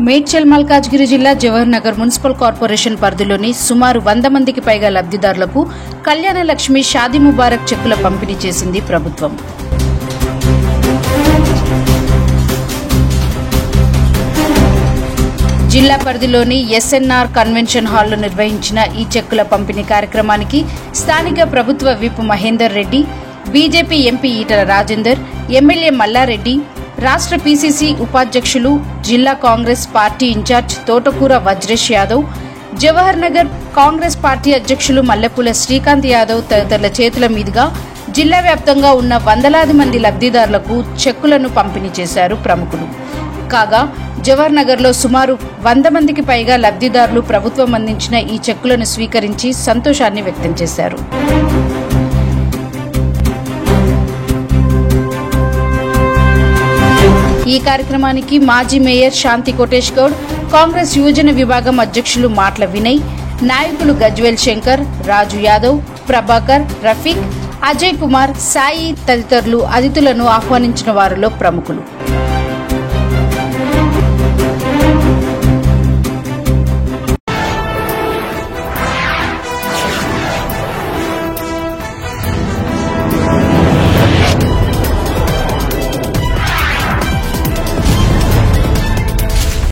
మేడ్చల్ మల్కాజ్గిరి జిల్లా Jawahar Nagar municipal corporation పరిధిలోని సుమారు 100 మందికి పైగా లబ్ధిదారులకు కళ్యాణ లక్ష్మి షాదీ ముబారక్ చెక్కుల పంపిణీ చేసింది ప్రభుత్వం. జిల్లా పరిధిలోని ఎస్ఎన్ఆర్ కన్వెన్షన్ హాల్లో నిర్వహించిన ఈ చెక్కుల పంపిణీ కార్యక్రమానికి స్థానిక ప్రభుత్వ whip Mahender Reddy, BJP MP Etela Rajender, MLA Mallareddy, రాష్ట్ర పీసీసీ ఉపాధ్యక్షులు, జిల్లా Congress party incharge Thotakura Vajresh Yadav, Jawahar Nagar Congress party అధ్యక్షులు మల్లెపూల శ్రీకాంత్ యాదవ్ తదితరుల చేతుల మీదుగా జిల్లా వ్యాప్తంగా ఉన్న వందలాది మంది లబ్ధిదారులకు చెక్కులను పంపిణీ చేశారు ప్రముఖులు. కాగా జవహర్ నగర్లో సుమారు 100 మందికి పైగా లబ్ధిదారులు ప్రభుత్వం అందించిన ఈ చెక్కులను స్వీకరించి సంతోషాన్ని వ్యక్తం చేశారు. ఈ కార్యక్రమానికి మాజీ మేయర్ శాంతి కోటేష్ గౌడ్, కాంగ్రెస్ యువజన విభాగం అధ్యక్షులు మాట్ల వినయ్, నాయకులు గజ్వేల్ శంకర్, రాజు యాదవ్, ప్రభాకర్, రఫీక్, అజయ్ కుమార్, సాయి తదితరులు అతిథులను ఆహ్వానించిన వారిలో ప్రముఖులు.